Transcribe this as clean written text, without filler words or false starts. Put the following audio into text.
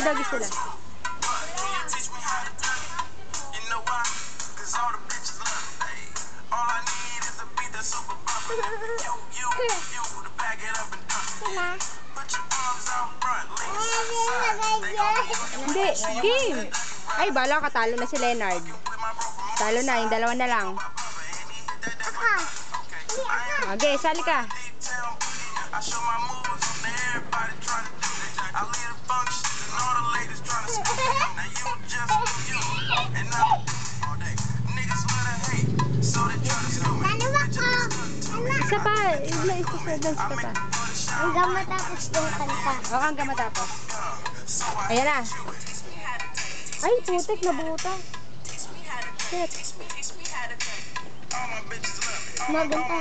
doggy sila. Hindi, game. Ay, bala ka, talo na si Leonard. Talo na, yung dalawa na lang. Okay, sali ka. Isa pa, isa pa. Hanggang matapos yung kanta. Oo, hanggang matapos. Ayan na. Ay, putik, nabuta. Shit. Maganda.